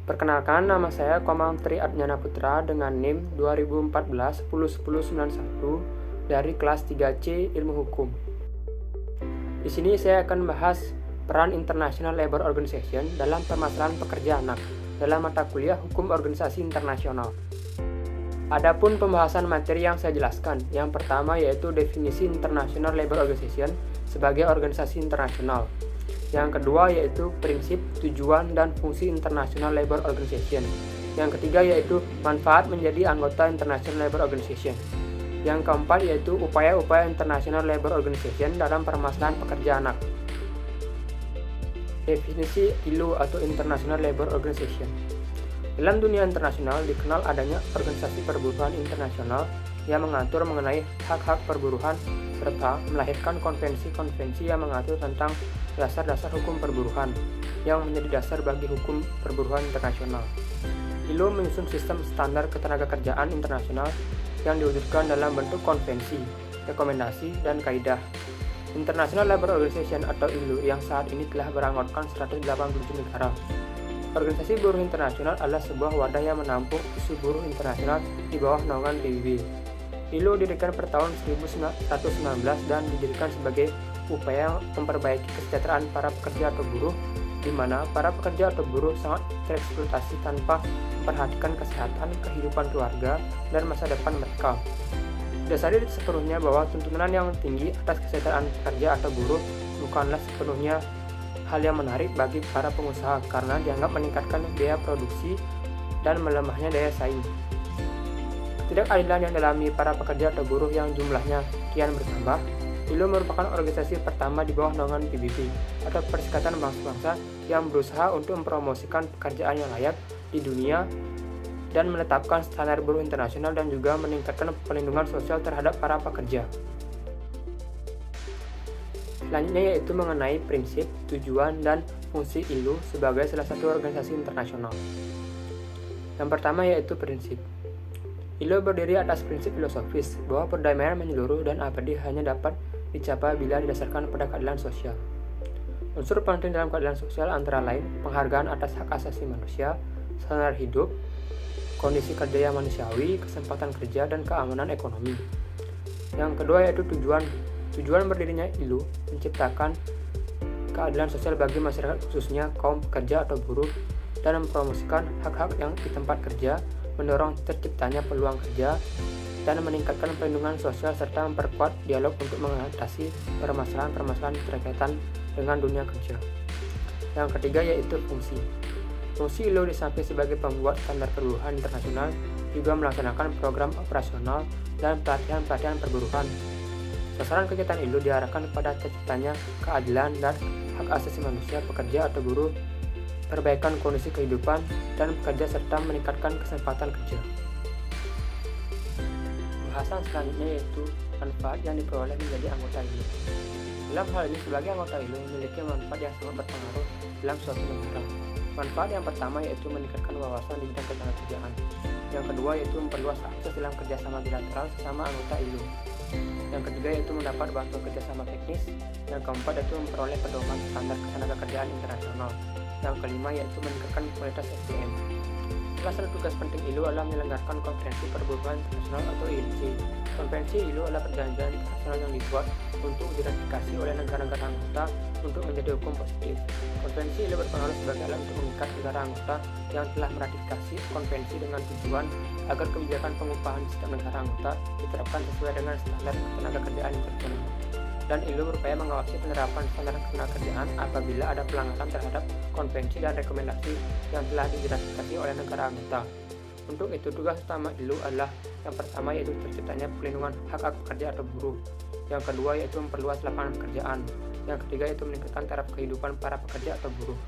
Perkenalkan, nama saya Komang Tri Adnyana Putra dengan NIM 2014 101091 dari kelas 3C Ilmu Hukum. Di sini saya akan membahas peran International Labour Organization dalam permasalahan pekerja anak dalam mata kuliah Hukum Organisasi Internasional. Adapun pembahasan materi yang saya jelaskan, yang pertama yaitu definisi International Labour Organization sebagai organisasi internasional. Yang kedua yaitu prinsip, tujuan, dan fungsi International Labour Organization. Yang ketiga yaitu manfaat menjadi anggota International Labour Organization. Yang keempat yaitu upaya-upaya International Labour Organization dalam permasalahan pekerja anak. Definisi ILO atau International Labour Organization. Dalam dunia internasional dikenal adanya organisasi perburuhan internasional yang mengatur mengenai hak-hak perburuhan serta melahirkan konvensi-konvensi yang mengatur tentang dasar-dasar hukum perburuhan yang menjadi dasar bagi hukum perburuhan internasional. ILO menyusun sistem standar ketenagakerjaan internasional yang diwujudkan dalam bentuk konvensi, rekomendasi, dan kaidah. International Labour Organization atau ILO yang saat ini telah beranggotakan 187 negara. Organisasi Buruh Internasional adalah sebuah wadah yang menampung isu buruh internasional di bawah naungan PBB. ILO didirikan per tahun 1919 dan didirikan sebagai upaya memperbaiki kesejahteraan para pekerja atau buruh, di mana para pekerja atau buruh sangat tereksploitasi tanpa memperhatikan kesehatan, kehidupan keluarga, dan masa depan mereka. Dasari sepenuhnya bahwa tuntutan yang tinggi atas kesejahteraan pekerja atau buruh bukanlah sepenuhnya hal yang menarik bagi para pengusaha karena dianggap meningkatkan biaya produksi dan melemahnya daya saing. Ketidakadilan yang dialami para pekerja atau buruh yang jumlahnya kian bertambah. ILO merupakan organisasi pertama di bawah naungan PBB atau Perserikatan Bangsa-Bangsa yang berusaha untuk mempromosikan pekerjaan yang layak di dunia dan menetapkan standar buruh internasional dan juga meningkatkan perlindungan sosial terhadap para pekerja. Selanjutnya yaitu mengenai prinsip, tujuan, dan fungsi ILO sebagai salah satu organisasi internasional. Yang pertama yaitu prinsip. ILO berdiri atas prinsip filosofis bahwa perdamaian menyeluruh dan abadi hanya dapat dicapai bila didasarkan pada keadilan sosial. Unsur penting dalam keadilan sosial antara lain penghargaan atas hak asasi manusia, standar hidup, kondisi kerja yang manusiawi, kesempatan kerja, dan keamanan ekonomi. Yang kedua yaitu tujuan. Tujuan berdirinya ILO menciptakan keadilan sosial bagi masyarakat khususnya kaum pekerja atau buruh dan mempromosikan hak-hak yang di tempat kerja, mendorong terciptanya peluang kerja, dan meningkatkan perlindungan sosial serta memperkuat dialog untuk mengatasi permasalahan-permasalahan berkaitan dengan dunia kerja. Yang ketiga yaitu fungsi. Fungsi ILO di samping sebagai pembuat standar perburuhan internasional juga melaksanakan program operasional dan pelatihan-pelatihan perburuhan. Sasaran kegiatan ILO diarahkan pada terciptanya keadilan dan hak asasi manusia pekerja atau buruh, perbaikan kondisi kehidupan dan pekerja serta meningkatkan kesempatan kerja. Bahasan selanjutnya yaitu manfaat yang diperoleh menjadi anggota ILO. Dalam hal ini sebagai anggota ILO memiliki manfaat yang sangat berpengaruh dalam suatu negara. Manfaat yang pertama yaitu meningkatkan wawasan di bidang ketenagakerjaan. Yang kedua yaitu memperluas akses dalam kerjasama bilateral sesama anggota ILO. Yang ketiga yaitu mendapat bantuan kerjasama teknis. Yang keempat yaitu memperoleh pedoman standar ketenagakerjaan internasional. Yang kelima yaitu meningkatkan kualitas SDM. Salah satu tugas penting ILO adalah menyelenggarakan konferensi perburuhan internasional atau ILC. Konvensi ILO adalah perjanjian internasional yang dibuat untuk diratifikasi oleh negara-negara anggota untuk menjadi hukum positif. Konvensi ILO berpengaruh sebagai alat untuk mengikat negara anggota yang telah meratifikasi konvensi dengan tujuan agar kebijakan pengupahan setiap negara anggota diterapkan sesuai dengan standar ketenagakerjaan internasional. Dan ILO berupaya mengawasi penerapan standar ketenagakerjaan apabila ada pelanggaran terhadap konvensi dan rekomendasi yang telah diratifikasi oleh negara anggota. Untuk itu, tugas utama ILO adalah yang pertama yaitu terciptanya perlindungan hak-hak pekerja atau buruh. Yang kedua yaitu memperluas lapangan pekerjaan. Yang ketiga yaitu meningkatkan taraf kehidupan para pekerja atau buruh.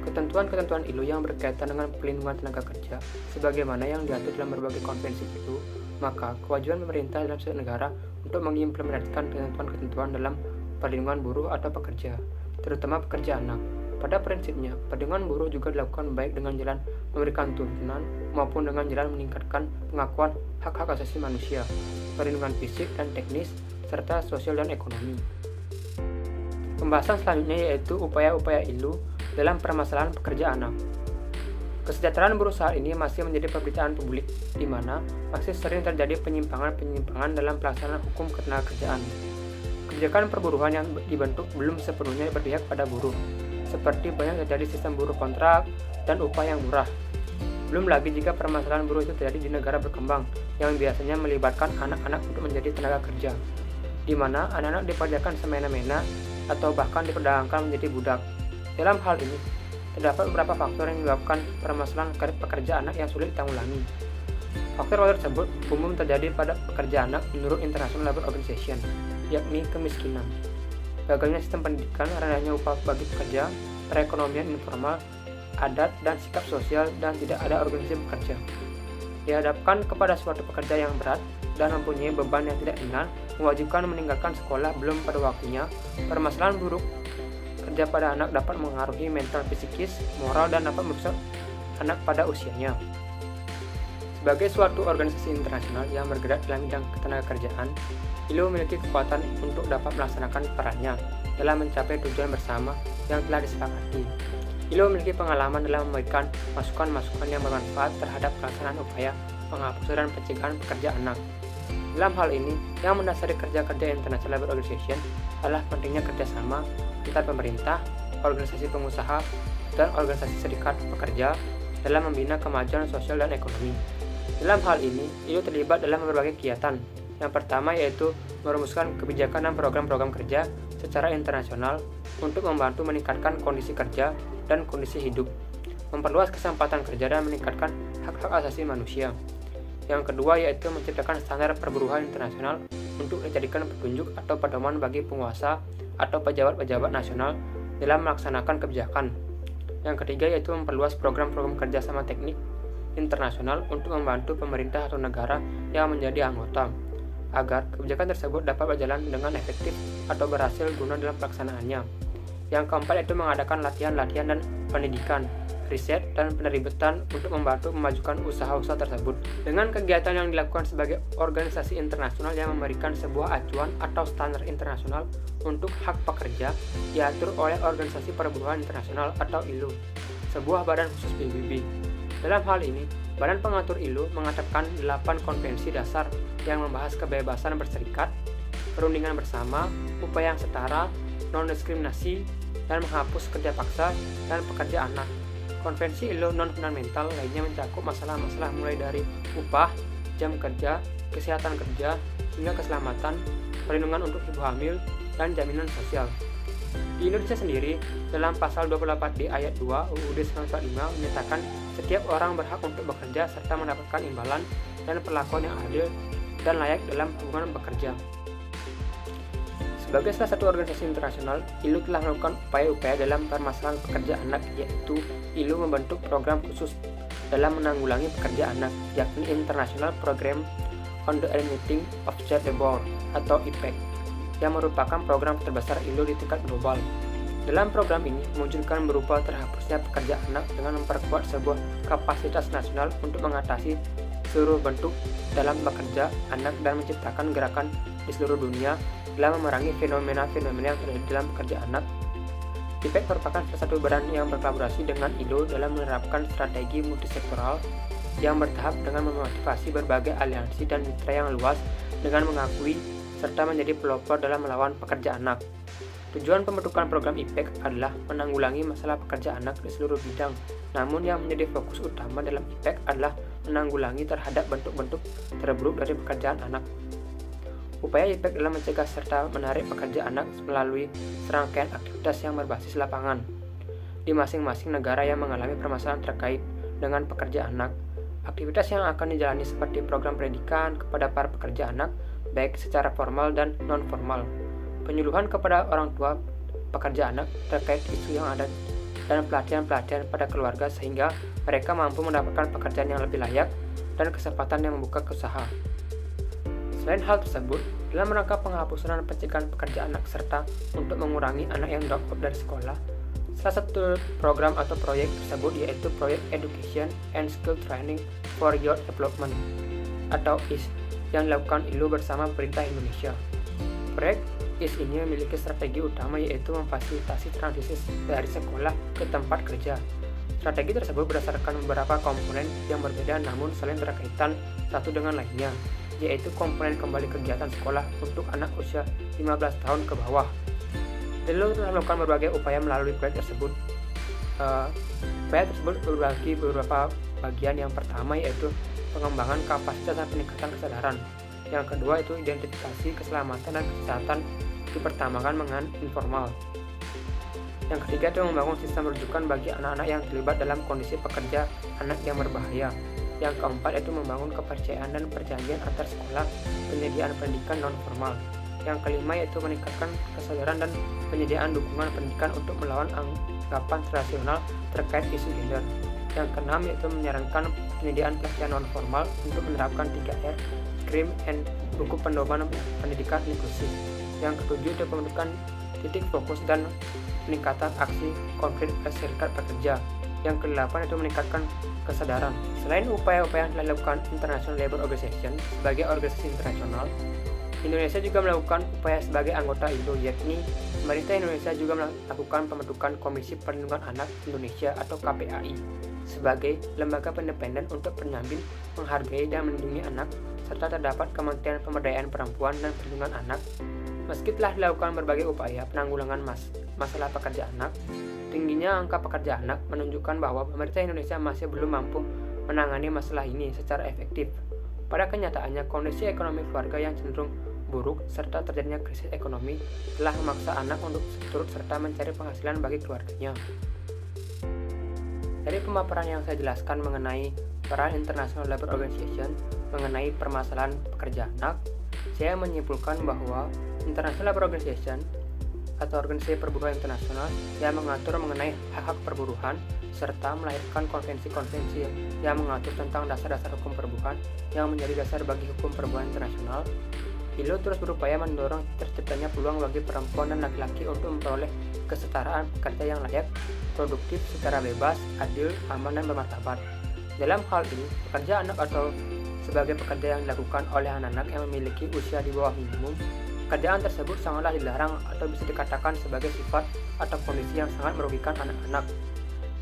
Ketentuan-ketentuan ILO yang berkaitan dengan perlindungan tenaga kerja, sebagaimana yang diatur dalam berbagai konvensi itu, maka kewajiban pemerintah dalam suatu negara untuk mengimplementasikan ketentuan-ketentuan dalam perlindungan buruh atau pekerja, terutama pekerja anak. Pada prinsipnya, perlindungan buruh juga dilakukan baik dengan jalan memberikan tuntunan maupun dengan jalan meningkatkan pengakuan hak-hak asasi manusia, perlindungan fisik dan teknis, serta sosial dan ekonomi. Pembahasan selanjutnya yaitu upaya-upaya ILO dalam permasalahan pekerja anak. Kesejahteraan buruh saat ini masih menjadi pemberitaan publik, di mana masih sering terjadi penyimpangan dalam pelaksanaan hukum ketenagakerjaan. Kebijakan perburuhan yang dibentuk belum sepenuhnya berpihak pada buruh, seperti banyak terjadi sistem buruh kontrak dan upah yang murah. Belum lagi jika permasalahan buruh itu terjadi di negara berkembang, yang biasanya melibatkan anak-anak untuk menjadi tenaga kerja, di mana anak-anak diperjakan semena-mena atau bahkan diperdagangkan menjadi budak. Dalam hal ini, terdapat beberapa faktor yang menyebabkan permasalahan pekerja anak yang sulit ditanggulangi. Faktor tersebut umum terjadi pada pekerja anak menurut International Labour Organization, yakni kemiskinan, gagalnya sistem pendidikan, rendahnya upah bagi pekerja, perekonomian informal, adat dan sikap sosial, dan tidak ada organisasi pekerja. Dihadapkan kepada suatu pekerja yang berat dan mempunyai beban yang tidak ringan, mewajibkan meninggalkan sekolah belum pada waktunya, permasalahan buruk kerja pada anak dapat mengaruhi mental, psikis, moral, dan dapat merusak anak pada usianya. Sebagai suatu organisasi internasional yang bergerak dalam bidang ketenagakerjaan, ILO memiliki kekuatan untuk dapat melaksanakan perannya dalam mencapai tujuan bersama yang telah disepakati. ILO memiliki pengalaman dalam memberikan masukan-masukan yang bermanfaat terhadap pelaksanaan upaya penghapusan dan pencegahan pekerja anak. Dalam hal ini, yang mendasari kerja-kerja International Labour Organization adalah pentingnya kerjasama antar pemerintah, organisasi pengusaha, dan organisasi serikat pekerja dalam membina kemajuan sosial dan ekonomi. Dalam hal ini, ILO terlibat dalam berbagai kegiatan. Yang pertama yaitu merumuskan kebijakan dan program-program kerja secara internasional untuk membantu meningkatkan kondisi kerja dan kondisi hidup, memperluas kesempatan kerja dan meningkatkan hak-hak asasi manusia. Yang kedua yaitu menciptakan standar perburuhan internasional untuk dijadikan petunjuk atau pedoman bagi penguasa atau pejabat-pejabat nasional dalam melaksanakan kebijakan. Yang ketiga yaitu memperluas program-program kerjasama teknik internasional untuk membantu pemerintah atau negara yang menjadi anggota, agar kebijakan tersebut dapat berjalan dengan efektif atau berhasil guna dalam pelaksanaannya. Yang keempat yaitu mengadakan latihan-latihan dan pendidikan, riset, dan penerbitan untuk membantu memajukan usaha-usaha tersebut. Dengan kegiatan yang dilakukan sebagai organisasi internasional yang memberikan sebuah acuan atau standar internasional untuk hak pekerja, diatur oleh Organisasi Perburuhan Internasional atau ILO, sebuah badan khusus PBB. Dalam hal ini, badan pengatur ILO menetapkan 8 konvensi dasar yang membahas kebebasan berserikat, perundingan bersama, upaya yang setara, non-diskriminasi, dan menghapus kerja paksa dan pekerja anak. Konvensi ILO non-fundamental lainnya mencakup masalah-masalah mulai dari upah, jam kerja, kesehatan kerja, hingga keselamatan, perlindungan untuk ibu hamil, dan jaminan sosial. Di Indonesia sendiri, dalam pasal 28D ayat 2 UUD 1945 menyatakan setiap orang berhak untuk bekerja serta mendapatkan imbalan dan perlakuan yang adil dan layak dalam hubungan bekerja. Sebagai salah satu organisasi internasional, ILO telah melakukan upaya-upaya dalam permasalahan pekerja anak, yaitu ILO membentuk program khusus dalam menanggulangi pekerja anak, yakni International Program on the Eliminating of Child Labor atau IPEC, yang merupakan program terbesar ILO di tingkat global. Dalam program ini mewujudkan berupa terhapusnya pekerja anak dengan memperkuat sebuah kapasitas nasional untuk mengatasi seluruh bentuk dalam bekerja anak dan menciptakan gerakan di seluruh dunia dalam memerangi fenomena-fenomena yang terjadi dalam pekerja anak. IPEC merupakan salah satu badan yang berkolaborasi dengan ILO dalam menerapkan strategi multisektoral yang bertahap dengan memotivasi berbagai aliansi dan mitra yang luas dengan mengakui serta menjadi pelopor dalam melawan pekerja anak. Tujuan pembentukan program IPEC adalah menanggulangi masalah pekerja anak di seluruh bidang, namun yang menjadi fokus utama dalam IPEC adalah menanggulangi terhadap bentuk-bentuk terburuk dari pekerjaan anak. Upaya IPEC dalam mencegah serta menarik pekerja anak melalui serangkaian aktivitas yang berbasis lapangan di masing-masing negara yang mengalami permasalahan terkait dengan pekerja anak. Aktivitas yang akan dijalani seperti program pendidikan kepada para pekerja anak, baik secara formal dan non-formal, penyuluhan kepada orang tua pekerja anak terkait isu yang ada, dan pelatihan-pelatihan pada keluarga sehingga mereka mampu mendapatkan pekerjaan yang lebih layak dan kesempatan yang membuka usaha. Selain hal tersebut, dalam rangka penghapusan dan pencegahan pekerja anak serta untuk mengurangi anak yang drop out dari sekolah, salah satu program atau proyek tersebut yaitu proyek Education and Skill Training for Youth Development atau IS yang dilakukan ILO bersama pemerintah Indonesia. Proyek IS ini memiliki strategi utama, yaitu memfasilitasi transisi dari sekolah ke tempat kerja. Strategi tersebut berdasarkan beberapa komponen yang berbeda namun saling berkaitan satu dengan lainnya, yaitu komponen kembali kegiatan sekolah untuk anak usia 15 tahun ke bawah. Lalu telah melakukan berbagai upaya melalui proyek tersebut. Upaya tersebut berbagi beberapa bagian. Yang pertama yaitu pengembangan kapasitas dan peningkatan kesadaran. Yang kedua itu identifikasi keselamatan dan kesehatan dipertamakan dengan informal. Yang ketiga itu membangun sistem rujukan bagi anak-anak yang terlibat dalam kondisi pekerja anak yang berbahaya. Yang keempat itu membangun kepercayaan dan perjanjian antar sekolah, penyediaan pendidikan non formal. Yang kelima yaitu meningkatkan kesadaran dan penyediaan dukungan pendidikan untuk melawan anggapan tradisional terkait isu gender. Yang keenam yaitu menyarankan penyediaan pelatihan non formal untuk menerapkan 3R, SCREAM, and buku pedoman pendidikan inklusif. Yang ketujuh itu pembentukan titik fokus dan peningkatan aksi konkret serikat pekerja. Yang kedelapan itu meningkatkan kesadaran. Selain upaya-upaya yang telah dilakukan International Labour Organization sebagai organisasi internasional, Indonesia juga melakukan upaya sebagai anggota ILO, yakni pemerintah Indonesia juga melakukan pembentukan Komisi Perlindungan Anak Indonesia atau KPAI sebagai lembaga independen untuk pendamping, menghargai dan melindungi anak, serta terdapat Kementerian Pemberdayaan Perempuan dan Perlindungan Anak. Meski telah dilakukan berbagai upaya penanggulangan masalah pekerja anak, tingginya angka pekerja anak menunjukkan bahwa pemerintah Indonesia masih belum mampu menangani masalah ini secara efektif. Pada kenyataannya, kondisi ekonomi keluarga yang cenderung buruk serta terjadinya krisis ekonomi telah memaksa anak untuk turut serta mencari penghasilan bagi keluarganya. Dari pemaparan yang saya jelaskan mengenai peran International Labour Organization mengenai permasalahan pekerja anak, saya menyimpulkan bahwa International Labour Organization atau organisasi perburuhan internasional yang mengatur mengenai hak-hak perburuhan serta melahirkan konvensi-konvensi yang mengatur tentang dasar-dasar hukum perburuhan yang menjadi dasar bagi hukum perburuhan internasional. ILO terus berupaya mendorong terciptanya peluang bagi perempuan dan laki-laki untuk memperoleh kesetaraan pekerja yang layak, produktif secara bebas, adil, aman, dan bermartabat. Dalam hal ini, pekerja anak atau sebagai pekerja yang dilakukan oleh anak-anak yang memiliki usia di bawah minimum, pekerjaan tersebut sangatlah dilarang atau bisa dikatakan sebagai sifat atau kondisi yang sangat merugikan anak-anak.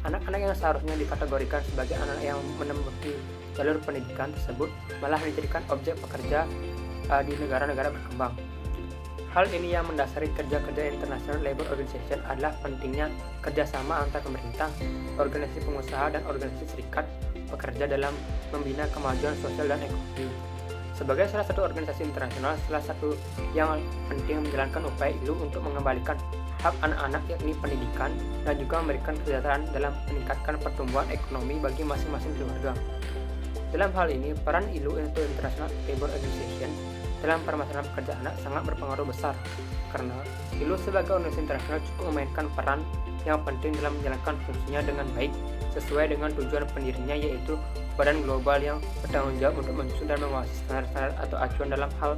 Anak-anak yang seharusnya dikategorikan sebagai anak yang menempuhi jalur pendidikan tersebut malah dijadikan objek pekerja di negara-negara berkembang. Hal ini yang mendasari kerja-kerja International Labour Organization adalah pentingnya kerjasama antar pemerintah, organisasi pengusaha, dan organisasi serikat pekerja dalam membina kemajuan sosial dan ekonomi. Sebagai salah satu organisasi internasional, salah satu yang penting menjalankan upaya ILO untuk mengembalikan hak anak-anak yakni pendidikan dan juga memberikan kesejahteraan dalam meningkatkan pertumbuhan ekonomi bagi masing-masing keluarga. Dalam hal ini, peran ILO atau International Labour Organization dalam permasalahan pekerja anak sangat berpengaruh besar karena ILO sebagai organisasi internasional cukup memainkan peran yang penting dalam menjalankan fungsinya dengan baik sesuai dengan tujuan pendirinya, yaitu badan global yang bertanggung jawab untuk menyusun dan menguasai standar-standar atau acuan dalam hal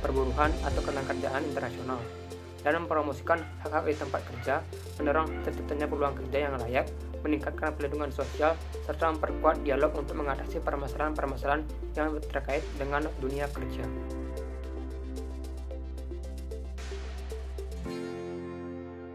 perburuhan atau ketenagakerjaan internasional, dan mempromosikan hak-hak di tempat kerja, mendorong terciptanya peluang kerja yang layak, meningkatkan perlindungan sosial, serta memperkuat dialog untuk mengatasi permasalahan-permasalahan yang terkait dengan dunia kerja.